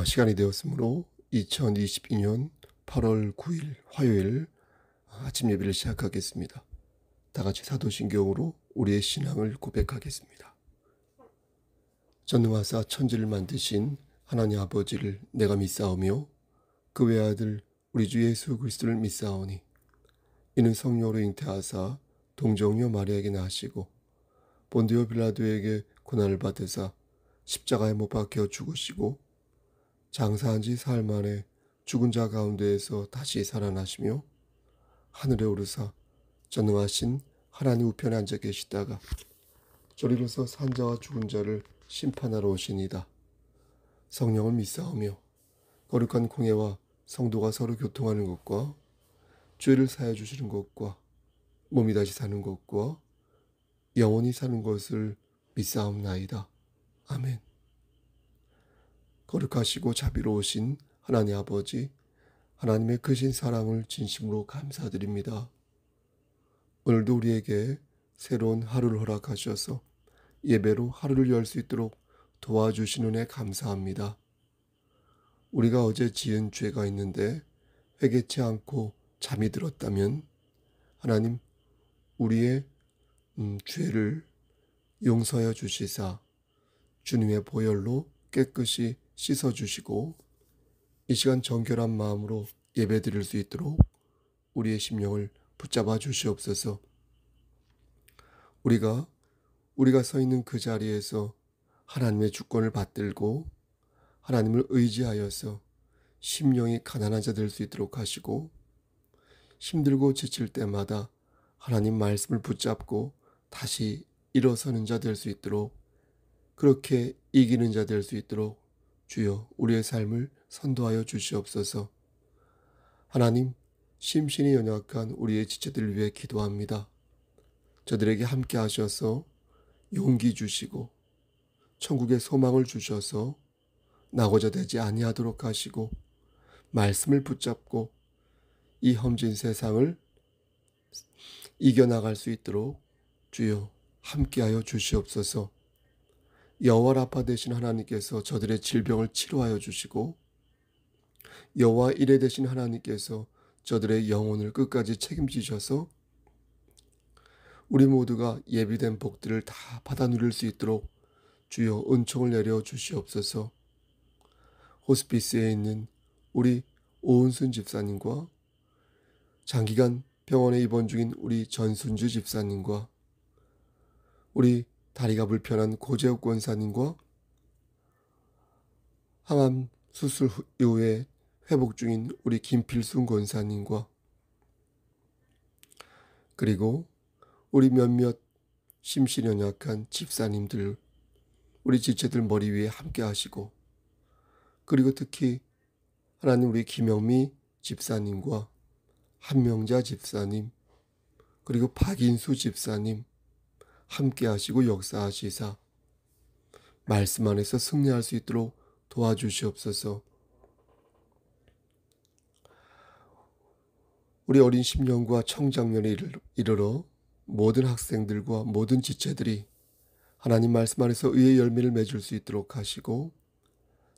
시간이 되었으므로 2022년 8월 9일 화요일 아침 예배를 시작하겠습니다. 다 같이 사도신경으로 우리의 신앙을 고백하겠습니다. 전능하사 천지를 만드신 하나님 아버지를 내가 믿사오며 그 외아들 우리 주 예수 그리스도를 믿사오니 이는 성령으로 잉태하사 동정녀 마리아에게 나시고 본디오 빌라도에게 고난을 받으사 십자가에 못 박혀 죽으시고 장사한 지 사흘 만에 죽은 자 가운데에서 다시 살아나시며 하늘에 오르사 전능하신 하나님 우편에 앉아 계시다가 저리로서 산 자와 죽은 자를 심판하러 오시니다. 성령을 믿사오며 거룩한 공예와 성도가 서로 교통하는 것과 죄를 사해 주시는 것과 몸이 다시 사는 것과 영원히 사는 것을 믿사옵나이다. 아멘. 거룩하시고 자비로우신 하나님 아버지, 하나님의 크신 사랑을 진심으로 감사드립니다. 오늘도 우리에게 새로운 하루를 허락하셔서 예배로 하루를 열 수 있도록 도와주신 은혜 감사합니다. 우리가 어제 지은 죄가 있는데 회개치 않고 잠이 들었다면 하나님 우리의 죄를 용서하여 주시사 주님의 보혈로 깨끗이 씻어주시고 이 시간 정결한 마음으로 예배드릴 수 있도록 우리의 심령을 붙잡아 주시옵소서. 우리가 서 있는 그 자리에서 하나님의 주권을 받들고 하나님을 의지하여서 심령이 가난한 자 될 수 있도록 하시고 힘들고 지칠 때마다 하나님 말씀을 붙잡고 다시 일어서는 자 될 수 있도록 그렇게 이기는 자 될 수 있도록 주여 우리의 삶을 선도하여 주시옵소서. 하나님 심신이 연약한 우리의 지체들을 위해 기도합니다. 저들에게 함께 하셔서 용기 주시고 천국의 소망을 주셔서 나고자 되지 아니하도록 하시고 말씀을 붙잡고 이 험진 세상을 이겨나갈 수 있도록 주여 함께하여 주시옵소서. 여호와 라파 되신 하나님께서 저들의 질병을 치료하여 주시고 여호와 이레 되신 하나님께서 저들의 영혼을 끝까지 책임지셔서 우리 모두가 예비된 복들을 다 받아 누릴 수 있도록 주여 은총을 내려 주시옵소서. 호스피스에 있는 우리 오은순 집사님과 장기간 병원에 입원 중인 우리 전순주 집사님과 우리 다리가 불편한 고재욱 권사님과 항암 수술 이후에 회복 중인 우리 김필순 권사님과 그리고 우리 몇몇 심신 연약한 집사님들 우리 지체들 머리 위에 함께 하시고 그리고 특히 하나님 우리 김영미 집사님과 한명자 집사님 그리고 박인수 집사님 함께 하시고 역사하시사 말씀 안에서 승리할 수 있도록 도와주시옵소서. 우리 어린 심령과 청장년에 이르러 모든 학생들과 모든 지체들이 하나님 말씀 안에서 의의 열매를 맺을 수 있도록 하시고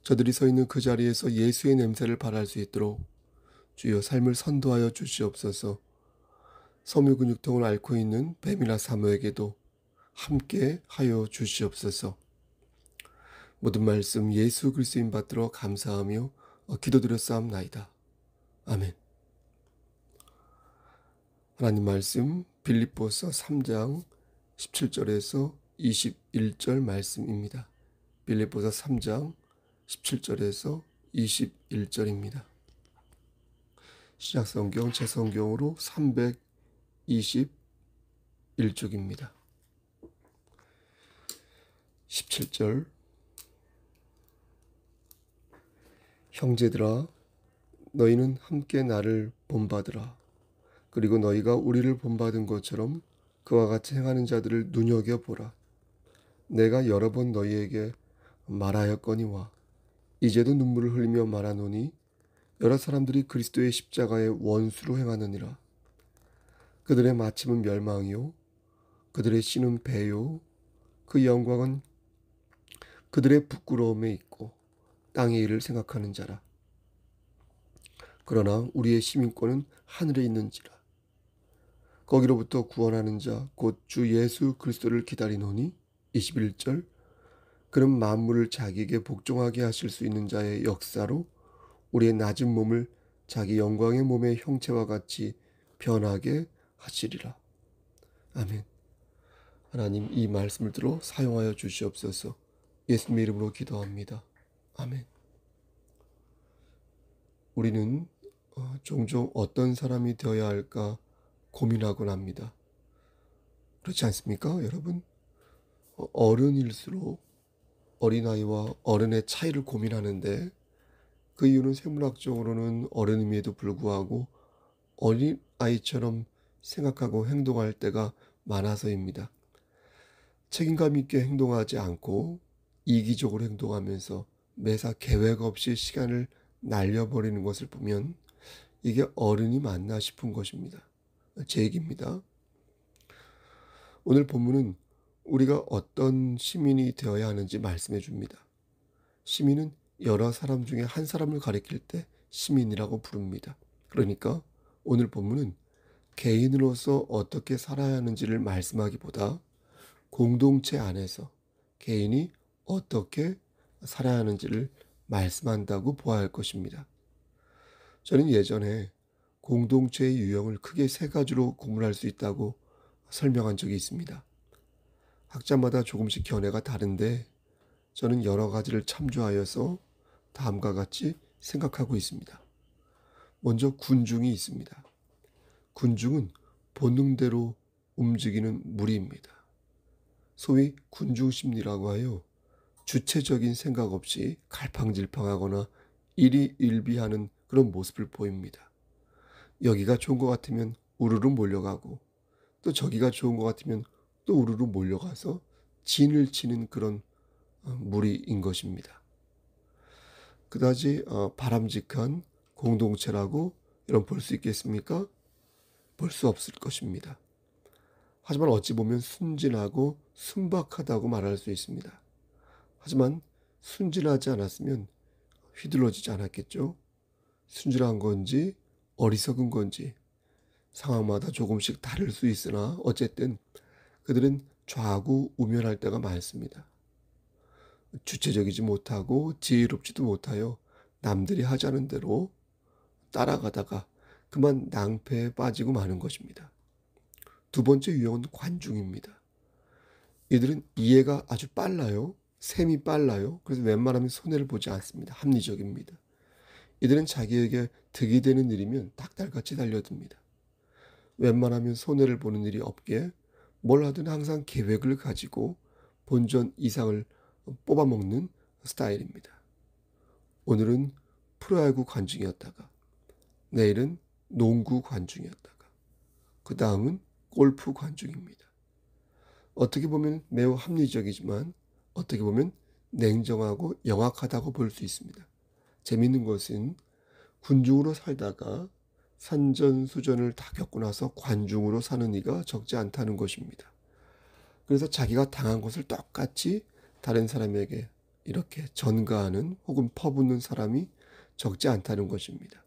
저들이 서 있는 그 자리에서 예수의 냄새를 발할 수 있도록 주여 삶을 선도하여 주시옵소서. 섬유근육통을 앓고 있는 뱀이나 사모에게도 함께 하여 주시옵소서. 모든 말씀 예수 그리스도인 받들어 감사하며 기도드렸사옵나이다. 아멘. 하나님 말씀 빌립보서 3장 17절에서 21절 말씀입니다. 빌립보서 3장 17절에서 21절입니다. 신약성경 제 성경으로 321쪽입니다. 17절 형제들아 너희는 함께 나를 본받으라. 그리고 너희가 우리를 본받은 것처럼 그와 같이 행하는 자들을 눈여겨보라. 내가 여러 번 너희에게 말하였거니와 이제도 눈물을 흘리며 말하노니 여러 사람들이 그리스도의 십자가의 원수로 행하느니라. 그들의 마침은 멸망이요 그들의 씨는 배요 그 영광은 그들의 부끄러움에 있고 땅의 일을 생각하는 자라. 그러나 우리의 시민권은 하늘에 있는지라. 거기로부터 구원하는 자 곧 주 예수 그리스도를 기다리노니 21절 그는 만물을 자기에게 복종하게 하실 수 있는 자의 역사로 우리의 낮은 몸을 자기 영광의 몸의 형체와 같이 변하게 하시리라. 아멘. 하나님, 이 말씀을 들어 사용하여 주시옵소서. 예수님의 이름으로 기도합니다. 아멘. 우리는 종종 어떤 사람이 되어야 할까 고민하곤 합니다. 그렇지 않습니까, 여러분? 어른일수록 어린아이와 어른의 차이를 고민하는데, 그 이유는 생물학적으로는 어른임에도 불구하고 어린아이처럼 생각하고 행동할 때가 많아서입니다. 책임감 있게 행동하지 않고 이기적으로 행동하면서 매사 계획 없이 시간을 날려버리는 것을 보면 이게 어른이 맞나 싶은 것입니다. 제 얘기입니다. 오늘 본문은 우리가 어떤 시민이 되어야 하는지 말씀해 줍니다. 시민은 여러 사람 중에 한 사람을 가리킬 때 시민이라고 부릅니다. 그러니까 오늘 본문은 개인으로서 어떻게 살아야 하는지를 말씀하기보다 공동체 안에서 개인이 어떻게 살아야 하는지를 말씀한다고 보아야 할 것입니다. 저는 예전에 공동체의 유형을 크게 세 가지로 구분할 수 있다고 설명한 적이 있습니다. 학자마다 조금씩 견해가 다른데 저는 여러 가지를 참조하여서 다음과 같이 생각하고 있습니다. 먼저 군중이 있습니다. 군중은 본능대로 움직이는 무리입니다. 소위 군중심리라고 하여 주체적인 생각 없이 갈팡질팡하거나 일희일비하는 그런 모습을 보입니다. 여기가 좋은 것 같으면 우르르 몰려가고 또 저기가 좋은 것 같으면 또 우르르 몰려가서 진을 치는 그런 무리인 것입니다. 그다지 바람직한 공동체라고 이런 볼 수 있겠습니까? 볼 수 없을 것입니다. 하지만 어찌 보면 순진하고 순박하다고 말할 수 있습니다. 하지만 순진하지 않았으면 휘둘러지지 않았겠죠. 순진한 건지 어리석은 건지 상황마다 조금씩 다를 수 있으나 어쨌든 그들은 좌구우면할 때가 많습니다. 주체적이지 못하고 지혜롭지도 못하여 남들이 하자는 대로 따라가다가 그만 낭패에 빠지고 마는 것입니다. 두 번째 유형은 관중입니다. 이들은 이해가 아주 빨라요. 셈이 빨라요. 그래서 웬만하면 손해를 보지 않습니다. 합리적입니다. 이들은 자기에게 득이 되는 일이면 닭달같이 달려듭니다. 웬만하면 손해를 보는 일이 없게 뭘 하든 항상 계획을 가지고 본전 이상을 뽑아먹는 스타일입니다. 오늘은 프로야구 관중이었다가 내일은 농구 관중이었다가 그 다음은 골프 관중입니다. 어떻게 보면 매우 합리적이지만 어떻게 보면 냉정하고 영악하다고 볼 수 있습니다. 재미있는 것은 군중으로 살다가 산전수전을 다 겪고 나서 관중으로 사는 이가 적지 않다는 것입니다. 그래서 자기가 당한 것을 똑같이 다른 사람에게 이렇게 전가하는 혹은 퍼붓는 사람이 적지 않다는 것입니다.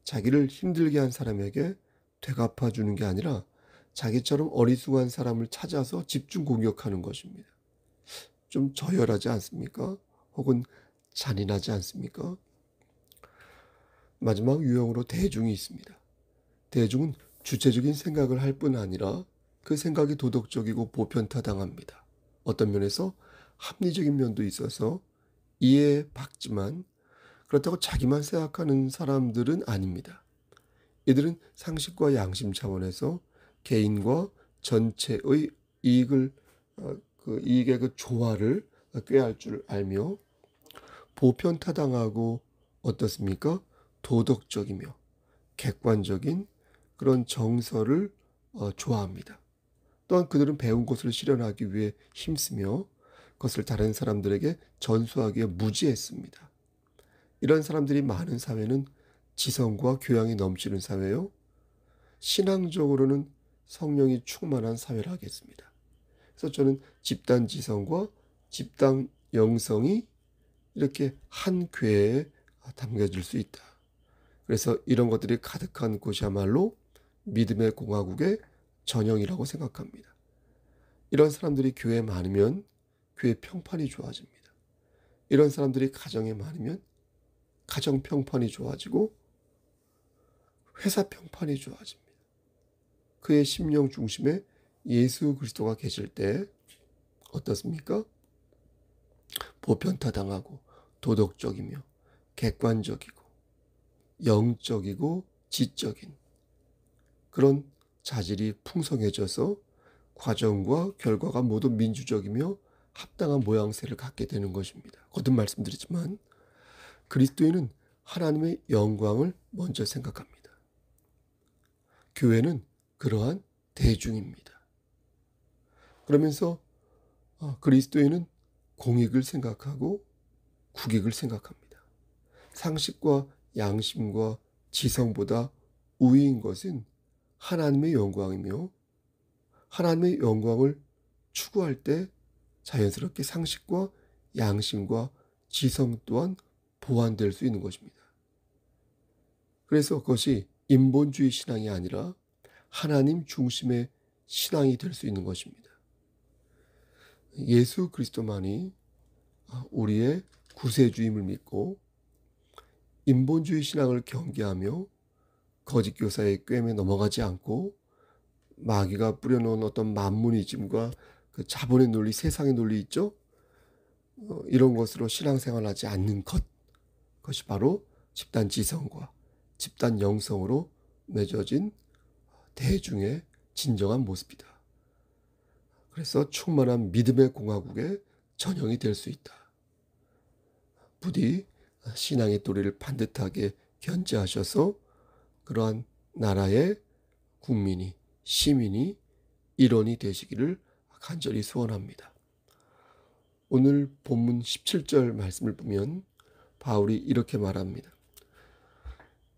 자기를 힘들게 한 사람에게 되갚아 주는 게 아니라 자기처럼 어리숙한 사람을 찾아서 집중 공격하는 것입니다. 좀 저열하지 않습니까? 혹은 잔인하지 않습니까? 마지막 유형으로 대중이 있습니다. 대중은 주체적인 생각을 할 뿐 아니라 그 생각이 도덕적이고 보편타당합니다. 어떤 면에서 합리적인 면도 있어서 이해받지만 그렇다고 자기만 생각하는 사람들은 아닙니다. 이들은 상식과 양심 차원에서 개인과 전체의 이익을 그 이익의 그 조화를 꾀할 줄 알며 보편타당하고 어떻습니까? 도덕적이며 객관적인 그런 정서를 좋아합니다. 또한 그들은 배운 것을 실현하기 위해 힘쓰며 그것을 다른 사람들에게 전수하기에 무지했습니다. 이런 사람들이 많은 사회는 지성과 교양이 넘치는 사회요. 신앙적으로는 성령이 충만한 사회를 하겠습니다. 그래서 저는 집단 지성과 집단 영성이 이렇게 한 궤에 담겨질 수 있다. 그래서 이런 것들이 가득한 곳이야말로 믿음의 공화국의 전형이라고 생각합니다. 이런 사람들이 교회에 많으면 교회 평판이 좋아집니다. 이런 사람들이 가정에 많으면 가정 평판이 좋아지고 회사 평판이 좋아집니다. 그의 심령 중심에 예수 그리스도가 계실 때 어떻습니까? 보편타당하고 도덕적이며 객관적이고 영적이고 지적인 그런 자질이 풍성해져서 과정과 결과가 모두 민주적이며 합당한 모양새를 갖게 되는 것입니다. 거듭 말씀드리지만 그리스도인은 하나님의 영광을 먼저 생각합니다. 교회는 그러한 대중입니다. 그러면서 그리스도인은 공익을 생각하고 국익을 생각합니다. 상식과 양심과 지성보다 우위인 것은 하나님의 영광이며 하나님의 영광을 추구할 때 자연스럽게 상식과 양심과 지성 또한 보완될 수 있는 것입니다. 그래서 그것이 인본주의 신앙이 아니라 하나님 중심의 신앙이 될 수 있는 것입니다. 예수 그리스도만이 우리의 구세주임을 믿고 인본주의 신앙을 경계하며 거짓 교사의 꿰매 넘어가지 않고 마귀가 뿌려놓은 어떤 만문이즘과 그 자본의 논리, 세상의 논리 있죠? 이런 것으로 신앙생활하지 않는 그것이 바로 집단 지성과 집단 영성으로 맺어진 대중의 진정한 모습이다. 그래서 충만한 믿음의 공화국의 전형이 될 수 있다. 부디 신앙의 도리를 반듯하게 견지하셔서 그러한 나라의 국민이, 시민이 일원이 되시기를 간절히 소원합니다. 오늘 본문 17절 말씀을 보면 바울이 이렇게 말합니다.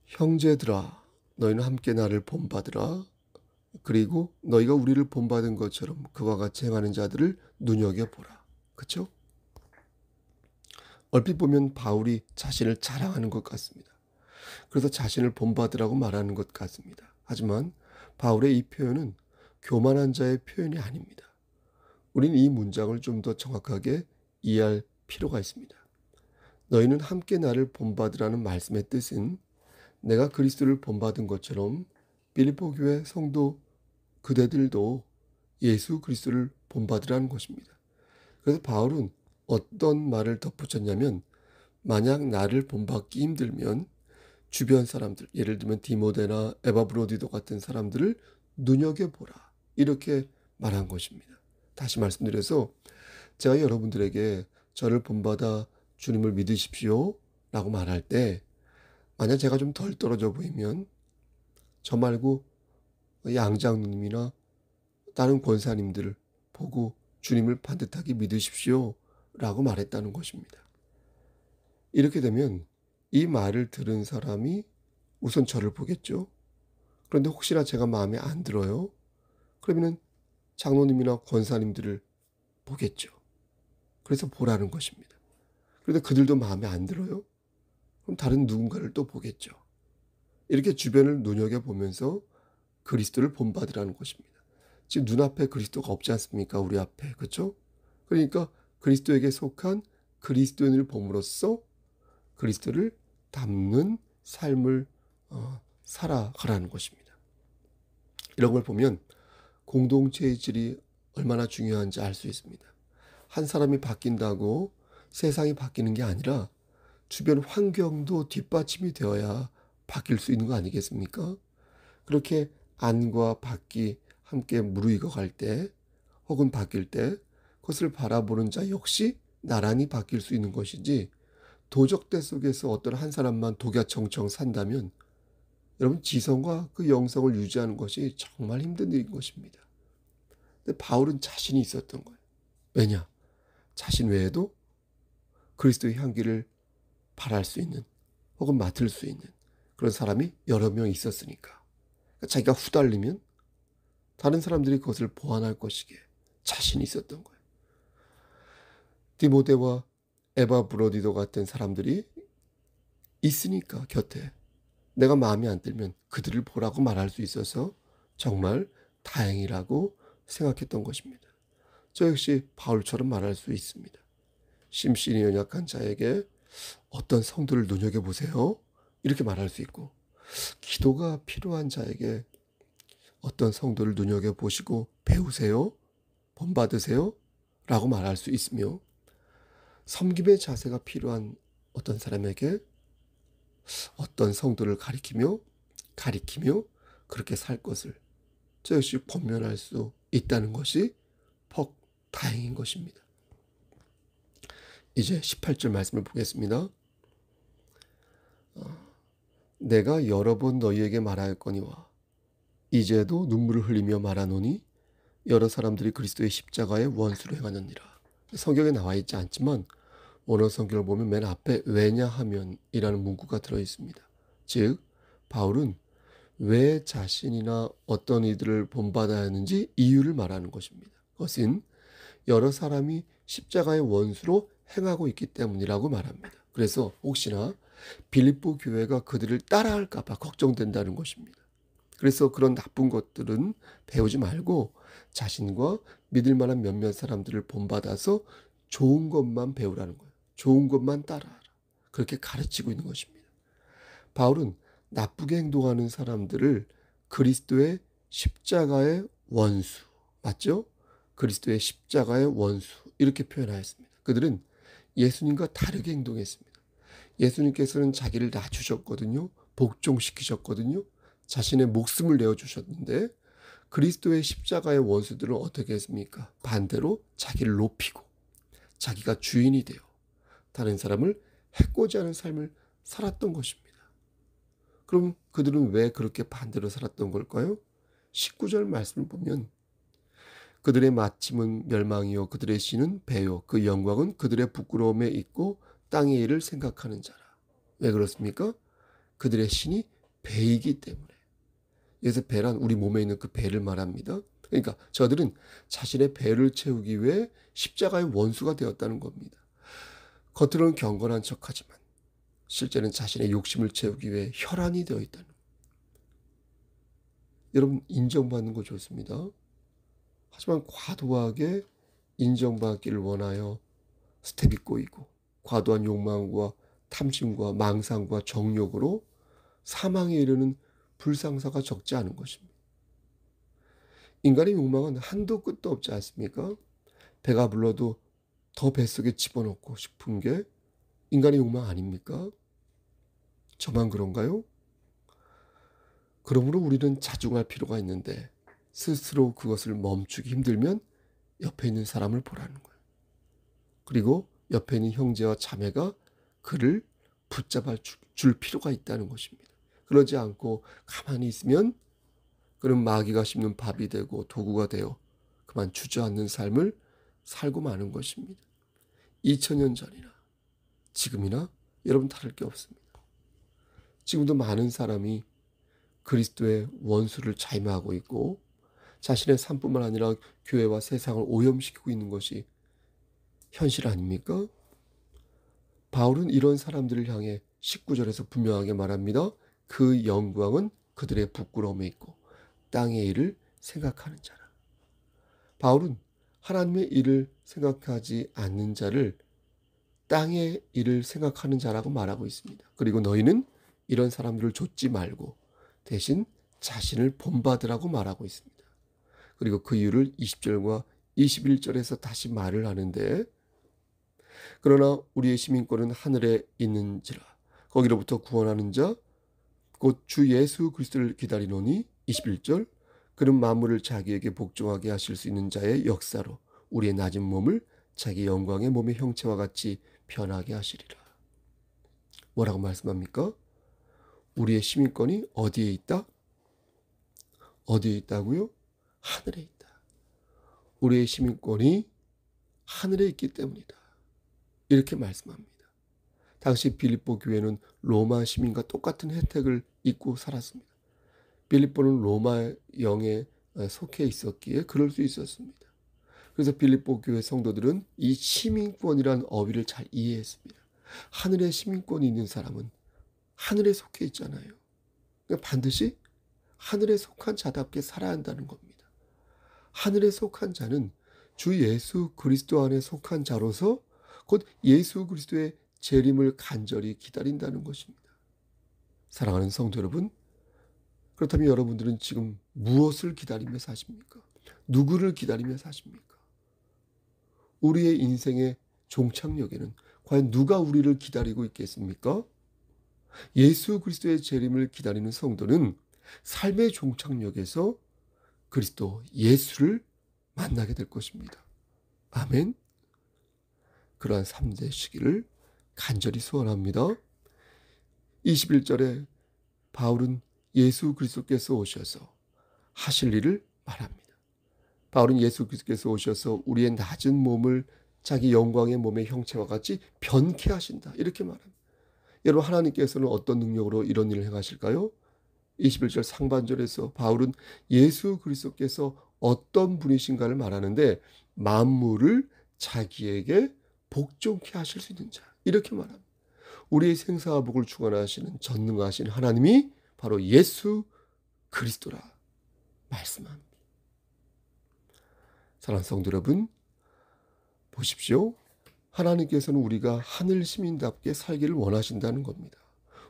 형제들아, 너희는 함께 나를 본받으라. 그리고 너희가 우리를 본받은 것처럼 그와 같이 행하는 자들을 눈여겨보라. 그렇죠? 얼핏 보면 바울이 자신을 자랑하는 것 같습니다. 그래서 자신을 본받으라고 말하는 것 같습니다. 하지만 바울의 이 표현은 교만한 자의 표현이 아닙니다. 우리는 이 문장을 좀 더 정확하게 이해할 필요가 있습니다. 너희는 함께 나를 본받으라는 말씀의 뜻은 내가 그리스도를 본받은 것처럼 빌립보 교회 성도 그대들도 예수 그리스도를 본받으라는 것입니다. 그래서 바울은 어떤 말을 덧붙였냐면 만약 나를 본받기 힘들면 주변 사람들, 예를 들면 디모데나 에바브로디도 같은 사람들을 눈여겨보라. 이렇게 말한 것입니다. 다시 말씀드려서 제가 여러분들에게 저를 본받아 주님을 믿으십시오 라고 말할 때 만약 제가 좀 덜 떨어져 보이면 저 말고 양장님이나 다른 권사님들을 보고 주님을 반듯하게 믿으십시오 라고 말했다는 것입니다. 이렇게 되면 이 말을 들은 사람이 우선 저를 보겠죠. 그런데 혹시나 제가 마음에 안 들어요. 그러면 장로님이나 권사님들을 보겠죠. 그래서 보라는 것입니다. 그런데 그들도 마음에 안 들어요. 그럼 다른 누군가를 또 보겠죠. 이렇게 주변을 눈여겨보면서 그리스도를 본받으라는 것입니다. 지금 눈앞에 그리스도가 없지 않습니까? 우리 앞에. 그렇죠? 그러니까 그리스도에게 속한 그리스도인을 봄으로써 그리스도를 닮는 삶을 살아가라는 것입니다. 이런 걸 보면 공동체의 질이 얼마나 중요한지 알 수 있습니다. 한 사람이 바뀐다고 세상이 바뀌는 게 아니라 주변 환경도 뒷받침이 되어야 바뀔 수 있는 거 아니겠습니까? 그렇게 안과 밖이 함께 무르익어 갈 때 혹은 바뀔 때 그것을 바라보는 자 역시 나란히 바뀔 수 있는 것이지 도적대 속에서 어떤 한 사람만 독야청청 산다면 여러분 지성과 그 영성을 유지하는 것이 정말 힘든 일인 것입니다. 근데 바울은 자신이 있었던 거예요. 왜냐? 자신 외에도 그리스도의 향기를 발할 수 있는 혹은 맡을 수 있는 그런 사람이 여러 명 있었으니까. 그러니까 자기가 후달리면 다른 사람들이 그것을 보완할 것이기에 자신이 있었던 거예요. 디모데와 에바 브로디도 같은 사람들이 있으니까 곁에 내가 마음에 안 들면 그들을 보라고 말할 수 있어서 정말 다행이라고 생각했던 것입니다. 저 역시 바울처럼 말할 수 있습니다. 심신이 연약한 자에게 어떤 성도를 눈여겨보세요. 이렇게 말할 수 있고, 기도가 필요한 자에게 어떤 성도를 눈여겨보시고 배우세요. 본받으세요. 라고 말할 수 있으며, 섬김의 자세가 필요한 어떤 사람에게 어떤 성도를 가리키며 그렇게 살 것을 저 역시 권면할 수 있다는 것이 퍽 다행인 것입니다. 이제 18절 말씀을 보겠습니다. 내가 여러 번 너희에게 말하였거니와 이제도 눈물을 흘리며 말하노니 여러 사람들이 그리스도의 십자가의 원수로 행하느니라. 성경에 나와 있지 않지만 원어 성경을 보면 맨 앞에 왜냐하면 이라는 문구가 들어있습니다. 즉 바울은 왜 자신이나 어떤 이들을 본받아야 하는지 이유를 말하는 것입니다. 그것은 여러 사람이 십자가의 원수로 행하고 있기 때문이라고 말합니다. 그래서 혹시나 빌립보 교회가 그들을 따라할까 봐 걱정된다는 것입니다. 그래서 그런 나쁜 것들은 배우지 말고 자신과 믿을 만한 몇몇 사람들을 본받아서 좋은 것만 배우라는 거예요. 좋은 것만 따라하라. 그렇게 가르치고 있는 것입니다. 바울은 나쁘게 행동하는 사람들을 그리스도의 십자가의 원수, 맞죠? 그리스도의 십자가의 원수 이렇게 표현하였습니다. 그들은 예수님과 다르게 행동했습니다. 예수님께서는 자기를 낮추셨거든요. 복종시키셨거든요. 자신의 목숨을 내어주셨는데 그리스도의 십자가의 원수들은 어떻게 했습니까? 반대로 자기를 높이고 자기가 주인이 되어 다른 사람을 해코지 하는 삶을 살았던 것입니다. 그럼 그들은 왜 그렇게 반대로 살았던 걸까요? 19절 말씀을 보면 그들의 마침은 멸망이요 그들의 신은 배요 그 영광은 그들의 부끄러움에 있고 땅의 일을 생각하는 자라. 왜 그렇습니까? 그들의 신이 배이기 때문에. 여기서 배란 우리 몸에 있는 그 배를 말합니다. 그러니까 저들은 자신의 배를 채우기 위해 십자가의 원수가 되었다는 겁니다. 겉으로는 경건한 척하지만 실제는 자신의 욕심을 채우기 위해 혈안이 되어 있다는 거예요. 여러분 인정받는 거 좋습니다. 하지만 과도하게 인정받기를 원하여 스텝이 꼬이고 과도한 욕망과 탐심과 망상과 정욕으로 사망에 이르는 불상사가 적지 않은 것입니다. 인간의 욕망은 한도 끝도 없지 않습니까? 배가 불러도 더 뱃속에 집어넣고 싶은 게 인간의 욕망 아닙니까? 저만 그런가요? 그러므로 우리는 자중할 필요가 있는데 스스로 그것을 멈추기 힘들면 옆에 있는 사람을 보라는 거예요. 그리고 옆에 있는 형제와 자매가 그를 붙잡아 줄 필요가 있다는 것입니다. 그러지 않고 가만히 있으면 그는 마귀가 씹는 밥이 되고 도구가 되어 그만 주저앉는 삶을 살고 마는 것입니다. 2000년 전이나 지금이나 여러분 다를 게 없습니다. 지금도 많은 사람이 그리스도의 원수를 자임하고 있고 자신의 삶뿐만 아니라 교회와 세상을 오염시키고 있는 것이 현실 아닙니까? 바울은 이런 사람들을 향해 19절에서 분명하게 말합니다. 그 영광은 그들의 부끄러움에 있고 땅의 일을 생각하는 자라. 바울은 하나님의 일을 생각하지 않는 자를 땅의 일을 생각하는 자라고 말하고 있습니다. 그리고 너희는 이런 사람들을 좇지 말고 대신 자신을 본받으라고 말하고 있습니다. 그리고 그 이유를 20절과 21절에서 다시 말을 하는데 그러나 우리의 시민권은 하늘에 있는지라 거기로부터 구원하는 자 곧 주 예수 그리스도를 기다리노니 21절 그는 만물을 자기에게 복종하게 하실 수 있는 자의 역사로 우리의 낮은 몸을 자기 영광의 몸의 형체와 같이 변하게 하시리라. 뭐라고 말씀합니까? 우리의 시민권이 어디에 있다? 어디에 있다고요? 하늘에 있다. 우리의 시민권이 하늘에 있기 때문이다. 이렇게 말씀합니다. 당시 빌립보 교회는 로마 시민과 똑같은 혜택을 잊고 살았습니다. 빌립보는 로마 영에 속해 있었기에 그럴 수 있었습니다. 그래서 빌립보 교회 성도들은 이 시민권이란 어휘를 잘 이해했습니다. 하늘에 시민권이 있는 사람은 하늘에 속해 있잖아요. 그러니까 반드시 하늘에 속한 자답게 살아야 한다는 겁니다. 하늘에 속한 자는 주 예수 그리스도 안에 속한 자로서 곧 예수 그리스도의 재림을 간절히 기다린다는 것입니다. 사랑하는 성도 여러분, 그렇다면 여러분들은 지금 무엇을 기다리며 사십니까? 누구를 기다리며 사십니까? 우리의 인생의 종착역에는 과연 누가 우리를 기다리고 있겠습니까? 예수 그리스도의 재림을 기다리는 성도는 삶의 종착역에서 그리스도 예수를 만나게 될 것입니다. 아멘. 그러한 삶 되시기를 간절히 소원합니다. 21절에 바울은 예수 그리스도께서 오셔서 하실 일을 말합니다. 바울은 예수 그리스도께서 오셔서 우리의 낮은 몸을 자기 영광의 몸의 형체와 같이 변케 하신다. 이렇게 말합니다. 여러분, 하나님께서는 어떤 능력으로 이런 일을 행하실까요? 21절 상반절에서 바울은 예수 그리스도께서 어떤 분이신가를 말하는데 만물을 자기에게 복종케 하실 수 있는 자. 이렇게 말합니다. 우리의 생사와 복을 주관하시는 전능하신 하나님이 바로 예수 그리스도라 말씀합니다. 사랑하는 성도 여러분, 보십시오. 하나님께서는 우리가 하늘 시민답게 살기를 원하신다는 겁니다.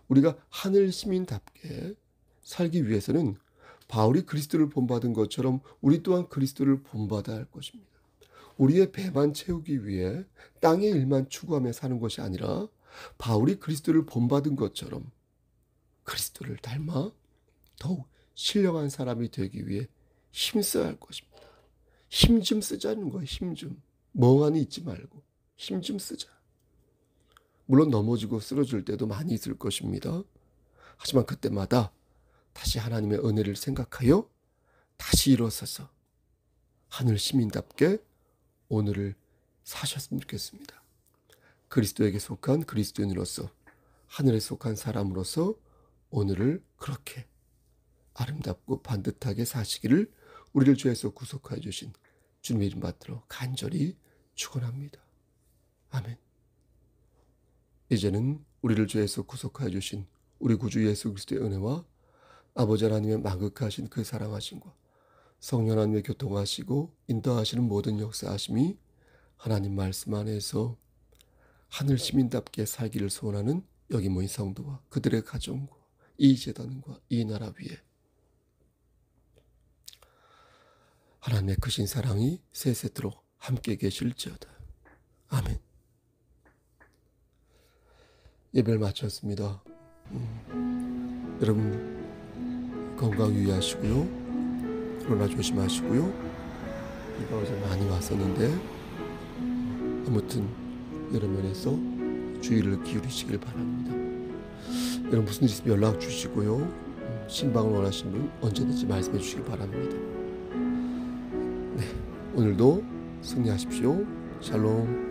우리가 하늘 시민답게 살기 위해서는 바울이 그리스도를 본받은 것처럼 우리 또한 그리스도를 본받아야 할 것입니다. 우리의 배만 채우기 위해 땅의 일만 추구하며 사는 것이 아니라 바울이 그리스도를 본받은 것처럼 그리스도를 닮아 더욱 신령한 사람이 되기 위해 힘써야 할 것입니다. 힘 좀 쓰자는 거예요. 힘 좀. 멍하니 있지 말고 힘 좀 쓰자. 물론 넘어지고 쓰러질 때도 많이 있을 것입니다. 하지만 그때마다 다시 하나님의 은혜를 생각하여 다시 일어서서 하늘 시민답게 오늘을 사셨으면 좋겠습니다. 그리스도에게 속한 그리스도인으로서 하늘에 속한 사람으로서 오늘을 그렇게 아름답고 반듯하게 사시기를 우리를 죄에서 구속하여 주신 주님의 이름 받들어 간절히 축원합니다. 아멘. 이제는 우리를 죄에서 구속하여 주신 우리 구주 예수 그리스도의 은혜와 아버지 하나님의 만극하신 그 사랑하심과 성령 하나님의 교통하시고 인도하시는 모든 역사하심이 하나님 말씀 안에서 하늘 시민답게 살기를 소원하는 여기 모인 성도와 그들의 가정과 이 재단과 이 나라 위에 하나님의 크신 사랑이 세세토록 함께 계실지어다. 아멘. 예배를 마쳤습니다. 여러분 건강 유의하시고요. 코로나 조심하시고요. 비가 어제 많이 왔었는데 아무튼 여러 면에서 주의를 기울이시길 바랍니다. 여러분 무슨 일 있으면 연락 주시고요. 신방을 원하시는 분 언제든지 말씀해 주시기 바랍니다. 네, 오늘도 승리하십시오. 샬롬.